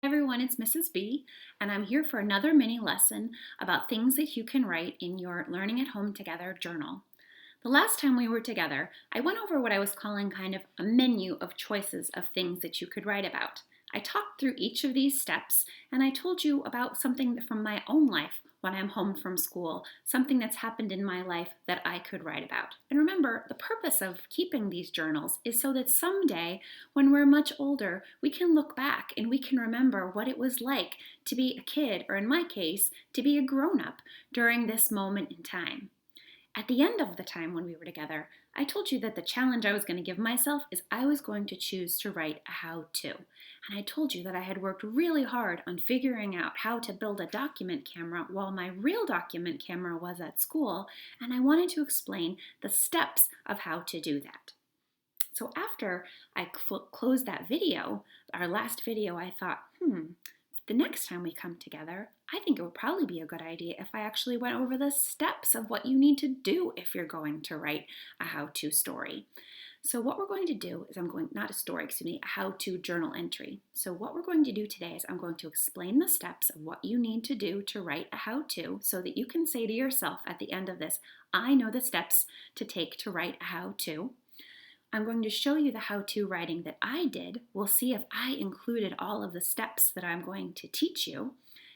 Everyone, it's Mrs. B, and I'm here for another mini lesson about things that you can write in your Learning at Home Together journal. The last time we were together, I went over what I was calling kind of a menu of choices of things that you could write about. I talked through each of these steps, and I told you about something from my own life when I'm home from school, something that's happened in my life that I could write about. And remember, the purpose of keeping these journals is so that someday, when we're much older, we can look back and we can remember what it was like to be a kid, or in my case, to be a grown-up during this moment in time. At the end of the time when we were together, I told you that the challenge I was going to give myself is I was going to choose to write a how-to. And I told you that I had worked really hard on figuring out how to build a document camera while my real document camera was at school, and I wanted to explain the steps of how to do that. So after I closed that video, our last video, I thought, the next time we come together, I think it would probably be a good idea if I actually went over the steps of what you need to do if you're going to write a how-to story. So what we're going to do is a how-to journal entry. So what we're going to do today is I'm going to explain the steps of what you need to do to write a how-to so that you can say to yourself at the end of this, I know the steps to take to write a how-to. I'm going to show you the how-to writing that I did. We'll see if I included all of the steps that I'm going to teach you.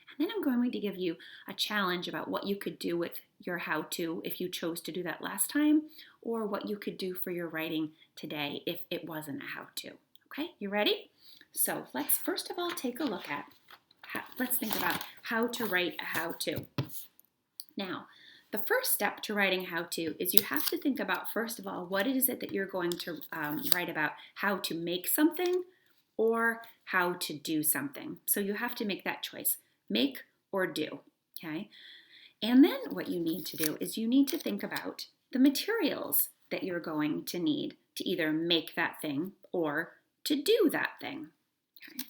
And then I'm going to give you a challenge about what you could do with your how-to if you chose to do that last time, or what you could do for your writing today if it wasn't a how-to. Okay, you ready? So let's first of all take a look at, let's think about how to write a how-to. Now, the first step to writing how-to is you have to think about, first of all, what is it that you're going to write about, how to make something or how to do something. So you have to make that choice, make or do, okay? And then what you need to do is you need to think about the materials that you're going to need to either make that thing or to do that thing, okay?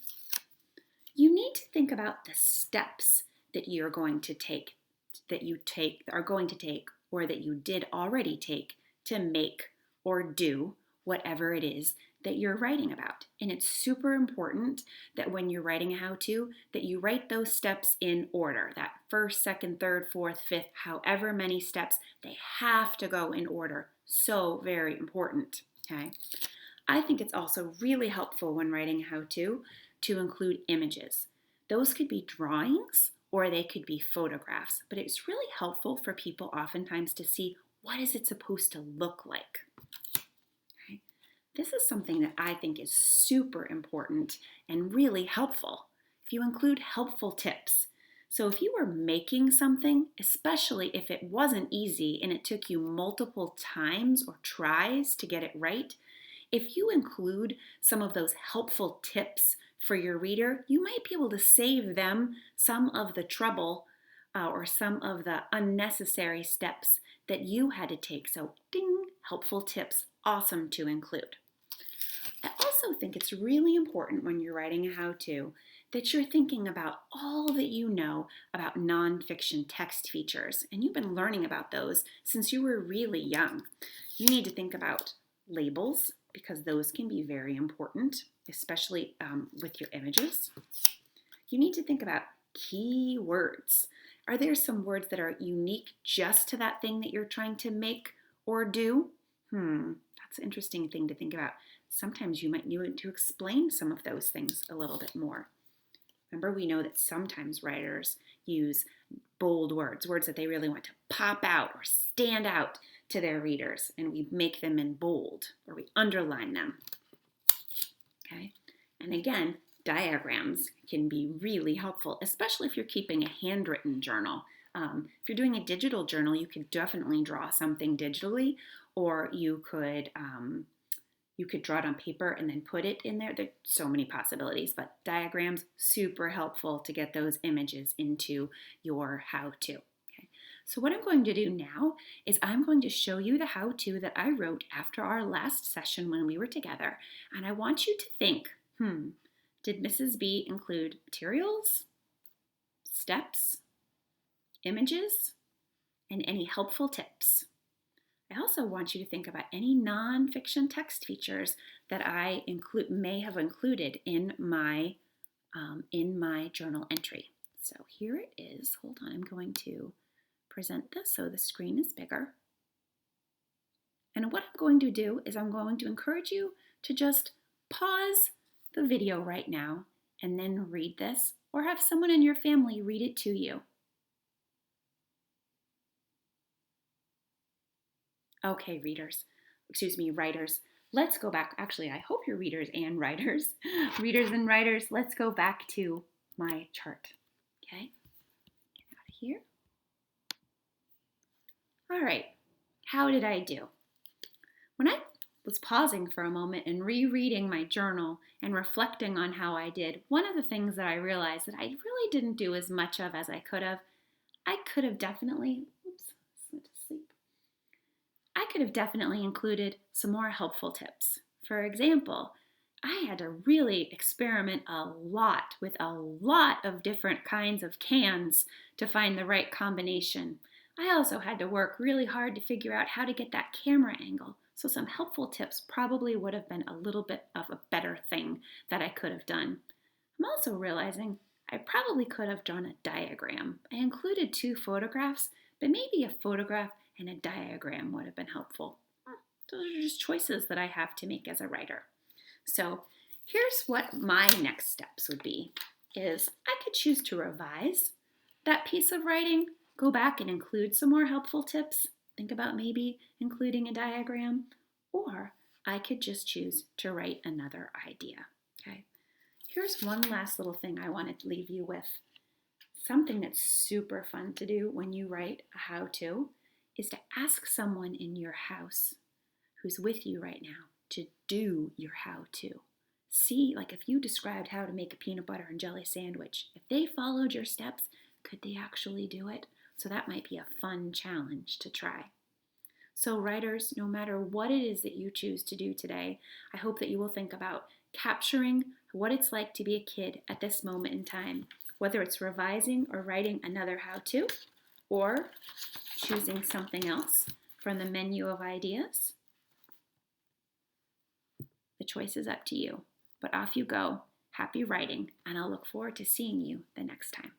You need to think about the steps that you're going to take, or that you did already take to make or do whatever it is that you're writing about. And it's super important that when you're writing a how-to, that you write those steps in order. That first, second, third, fourth, fifth, however many steps, they have to go in order. So very important, okay? I think it's also really helpful when writing a how-to to include images. Those could be drawings or they could be photographs, but it's really helpful for people oftentimes to see what is it supposed to look like. Okay? This is something that I think is super important and really helpful. If you include helpful tips. So if you were making something, especially if it wasn't easy and it took you multiple times or tries to get it right, if you include some of those helpful tips for your reader, you might be able to save them some of the trouble or some of the unnecessary steps that you had to take. So ding, helpful tips, awesome to include. I also think it's really important when you're writing a how-to that you're thinking about all that you know about nonfiction text features. And you've been learning about those since you were really young. You need to think about labels, because those can be very important, especially with your images. You need to think about keywords. Are there some words that are unique just to that thing that you're trying to make or do? That's an interesting thing to think about. Sometimes you might need to explain some of those things a little bit more. Remember, we know that sometimes writers use bold words that they really want to pop out or stand out to their readers, and we make them in bold or we underline them. Okay? And again, diagrams can be really helpful, especially if you're keeping a handwritten journal. If you're doing a digital journal, you could definitely draw something digitally, or you could draw it on paper and then put it in there. There's so many possibilities, but diagrams, super helpful to get those images into your how-to. Okay. So what I'm going to do now is I'm going to show you the how-to that I wrote after our last session when we were together. And I want you to think, did Mrs. B include materials, steps, images, and any helpful tips? I also want you to think about any nonfiction text features that I may have included in my in my journal entry. So here it is. Hold on, I'm going to present this so the screen is bigger. And what I'm going to do is I'm going to encourage you to just pause the video right now and then read this, or have someone in your family read it to you. Okay, writers. Let's go back. Actually, I hope you're readers and writers. Readers and writers, let's go back to my chart. Okay, get out of here. All right, how did I do? When I was pausing for a moment and rereading my journal and reflecting on how I did, one of the things that I realized that I really didn't do as much of as I could have definitely, went to sleep. I could have definitely included some more helpful tips. For example, I had to really experiment a lot with a lot of different kinds of cans to find the right combination. I also had to work really hard to figure out how to get that camera angle, so some helpful tips probably would have been a little bit of a better thing that I could have done. I'm also realizing I probably could have drawn a diagram. I included 2 photographs, but maybe a photograph and a diagram would have been helpful. Those are just choices that I have to make as a writer. So here's what my next steps would be, is I could choose to revise that piece of writing, go back and include some more helpful tips, think about maybe including a diagram, or I could just choose to write another idea, okay? Here's one last little thing I wanted to leave you with. Something that's super fun to do when you write a how-to is to ask someone in your house who's with you right now to do your how-to. See, like if you described how to make a peanut butter and jelly sandwich, if they followed your steps, could they actually do it? So that might be a fun challenge to try. So writers, no matter what it is that you choose to do today, I hope that you will think about capturing what it's like to be a kid at this moment in time, whether it's revising or writing another how-to, or choosing something else from the menu of ideas. The choice is up to you, but off you go. Happy writing, and I'll look forward to seeing you the next time.